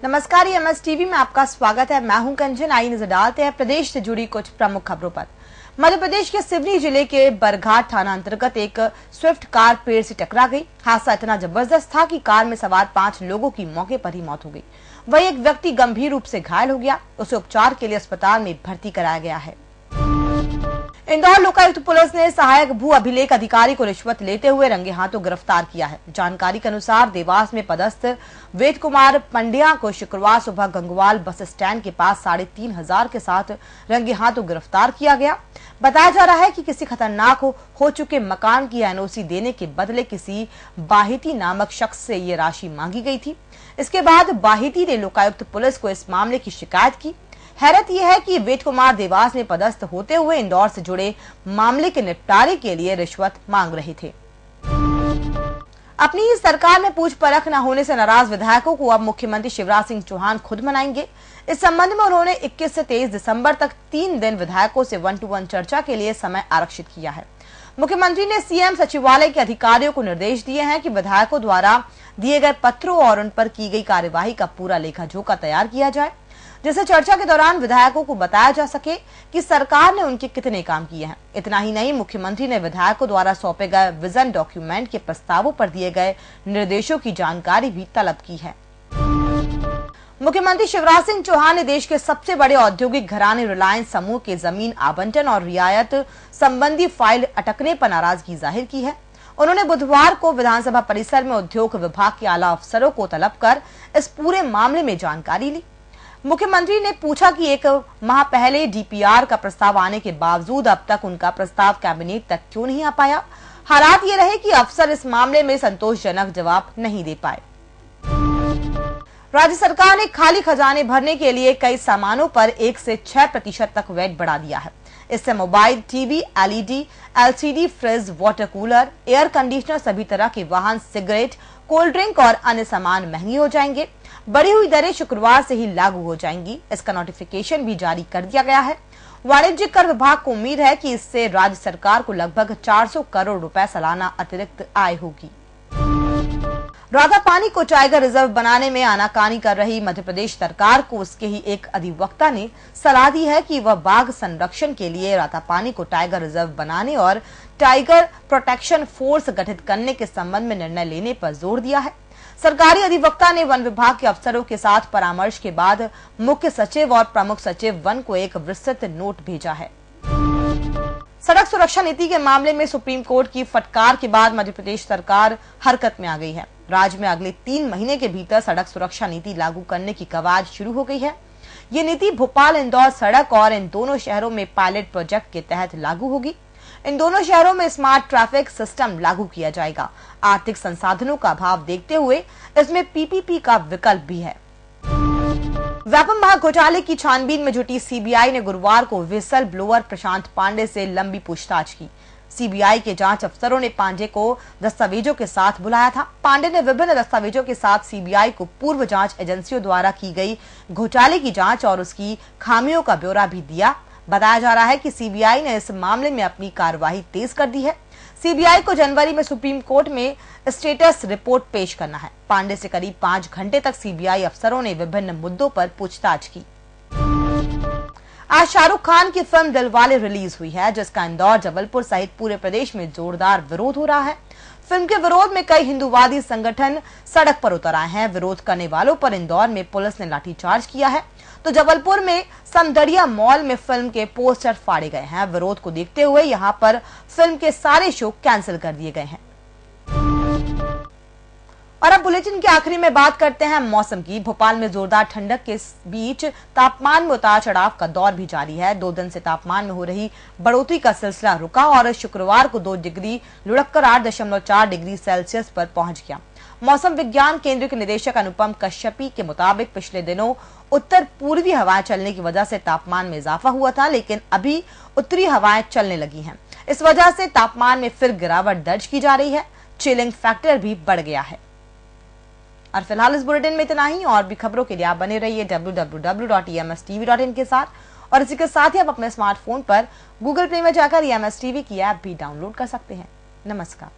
नमस्कार, MS TV में आपका स्वागत है। मैं हूं कंचन। आई नजर डालते हैं प्रदेश से जुड़ी कुछ प्रमुख खबरों पर। मध्य प्रदेश के सिवनी जिले के बरघाट थाना अंतर्गत एक स्विफ्ट कार पेड़ से टकरा गई। हादसा इतना जबरदस्त था कि कार में सवार 5 लोगों की मौके पर ही मौत हो गई। वहीं एक व्यक्ति गंभीर रूप से घायल हो गया। उसे उपचार के लिए अस्पताल में भर्ती कराया गया है। इंदौर लोकायुक्त पुलिस ने सहायक भू अभिलेख अधिकारी को रिश्वत लेते हुए रंगे हाथों गिरफ्तार किया है। जानकारी के अनुसार देवास में पदस्थ वेद कुमार पंड्या को शुक्रवार सुबह गंगवाल बस स्टैंड के पास 3,500 के साथ रंगे हाथों गिरफ्तार किया गया। बताया जा रहा है कि किसी खतरनाक हो चुके मकान की एनओसी देने के बदले किसी बाहिती नामक शख्स से ये राशि मांगी गई थी। इसके बाद बाहिती ने लोकायुक्त पुलिस को इस मामले की शिकायत की। हैरत यह है कि वेद कुमार देवास में पदस्थ होते हुए इंदौर से जुड़े मामले के निपटारे के लिए रिश्वत मांग रहे थे। अपनी ही सरकार में पूछ परख न होने से नाराज विधायकों को अब मुख्यमंत्री शिवराज सिंह चौहान खुद मनाएंगे। इस संबंध में उन्होंने 21 से 23 दिसंबर तक 3 दिन विधायकों से 1-to-1 चर्चा के लिए समय आरक्षित किया है। मुख्यमंत्री ने सीएम सचिवालय के अधिकारियों को निर्देश दिए हैं कि विधायकों द्वारा दिए गए पत्रों और उन पर की गई कार्यवाही का पूरा लेखा जोखा तैयार किया जाए, जिससे चर्चा के दौरान विधायकों को बताया जा सके कि सरकार ने उनके कितने काम किए हैं। इतना ही नहीं, मुख्यमंत्री ने विधायकों द्वारा सौंपे गए विजन डॉक्यूमेंट के प्रस्तावों पर दिए गए निर्देशों की जानकारी भी तलब की है। मुख्यमंत्री शिवराज सिंह चौहान ने देश के सबसे बड़े औद्योगिक घराने रिलायंस समूह के जमीन आवंटन और रियायत संबंधी फाइल अटकने पर नाराजगी जाहिर की है। उन्होंने बुधवार को विधानसभा परिसर में उद्योग विभाग के आला अफसरों को तलब कर इस पूरे मामले में जानकारी ली। मुख्यमंत्री ने पूछा कि 1 माह पहले डीपीआर का प्रस्ताव आने के बावजूद अब तक उनका प्रस्ताव कैबिनेट तक क्यों नहीं आ पाया। हालात ये रहे कि अफसर इस मामले में संतोषजनक जवाब नहीं दे पाए। राज्य सरकार ने खाली खजाने भरने के लिए कई सामानों पर 1 से 6% तक वैट बढ़ा दिया है। इससे mobile, TV, LED, LCD, fridge, water cooler, air conditioner, सभी तरह के वाहन, सिगरेट, कोल्ड ड्रिंक और अन्य सामान महंगे हो जाएंगे। बढ़ी हुई दरें शुक्रवार से ही लागू हो जाएंगी। इसका नोटिफिकेशन भी जारी कर दिया गया है। वाणिज्यिक कर विभाग को उम्मीद है कि इससे राज्य सरकार को लगभग 400 करोड़ रुपए सालाना अतिरिक्त आय होगी। राधापानी को टाइगर रिजर्व बनाने में आनाकानी कर रही मध्य प्रदेश सरकार को उसके ही एक अधिवक्ता ने सलाह दी है कि वह बाघ संरक्षण के लिए राधापानी को टाइगर रिजर्व बनाने और टाइगर प्रोटेक्शन फोर्स गठित करने के संबंध में निर्णय लेने पर जोर दिया है। सरकारी अधिवक्ता ने वन विभाग के अफसरों के साथ परामर्श के बाद मुख्य सचिव और प्रमुख सचिव वन को एक विस्तृत नोट भेजा है। सड़क सुरक्षा नीति के मामले में सुप्रीम कोर्ट की फटकार के बाद मध्य प्रदेश सरकार हरकत में आ गई है। राज्य में अगले 3 महीने के भीतर सड़क सुरक्षा नीति लागू करने की कवायद शुरू हो गई है। ये नीति भोपाल इंदौर सड़क और इन दोनों शहरों में पायलट प्रोजेक्ट के तहत लागू होगी। इन दोनों शहरों में स्मार्ट ट्रैफिक सिस्टम लागू किया जाएगा। आर्थिक संसाधनों का अभाव देखते हुए इसमें पीपीपी का विकल्प भी है। व्यापम भाग घोटाले की छानबीन में जुटी सीबीआई ने गुरुवार को व्हिसल ब्लोअर प्रशांत पांडे से लंबी पूछताछ की। सीबीआई के जांच अफसरों ने पांडे को दस्तावेजों के साथ बुलाया था। पांडे ने विभिन्न दस्तावेजों के साथ सीबीआई को पूर्व जांच एजेंसियों द्वारा की गई घोटाले की जांच और उसकी खामियों का ब्यौरा भी दिया। बताया जा रहा है कि सीबीआई ने इस मामले में अपनी कार्यवाही तेज कर दी है। सीबीआई को जनवरी में सुप्रीम कोर्ट में स्टेटस रिपोर्ट पेश करना है। पांडे से करीब 5 घंटे तक सीबीआई अफसरों ने विभिन्न मुद्दों पर पूछताछ की। आज शाहरुख खान की फिल्म दिलवाले रिलीज हुई है, जिसका इंदौर, जबलपुर सहित पूरे प्रदेश में जोरदार विरोध हो रहा है। फिल्म के विरोध में कई हिंदूवादी संगठन सड़क पर उतर आए हैं। विरोध करने वालों पर इंदौर में पुलिस ने लाठीचार्ज किया है, तो जबलपुर में समदड़िया मॉल में फिल्म के पोस्टर फाड़े गए हैं। विरोध को देखते हुए यहां पर फिल्म के सारे शो कैंसिल कर दिए गए हैं। और अब बुलेटिन के आखिरी में बात करते हैं मौसम की। भोपाल में जोरदार ठंडक के बीच तापमान में उतार चढ़ाव का दौर भी जारी है। 2 दिन से तापमान में हो रही बढ़ोतरी का सिलसिला रुका और शुक्रवार को 2 डिग्री लुढ़ककर 8.4 डिग्री सेल्सियस पर पहुंच गया। मौसम विज्ञान केंद्र के निदेशक अनुपम कश्यपी के मुताबिक पिछले दिनों उत्तर पूर्वी हवाएं चलने की वजह से तापमान में इजाफा हुआ था, लेकिन अभी उत्तरी हवाएं चलने लगी हैं। इस वजह से तापमान में फिर गिरावट दर्ज की जा रही है। चिलिंग फैक्टर भी बढ़ गया है। और फिलहाल इस बुलेटिन में इतना ही। और भी खबरों के लिए आप बने रहिए www.emstv.in के साथ। और इसी के साथ ही आप अपने स्मार्टफोन पर गूगल प्ले में जाकर EMS TV की ऐप भी डाउनलोड कर सकते हैं। नमस्कार।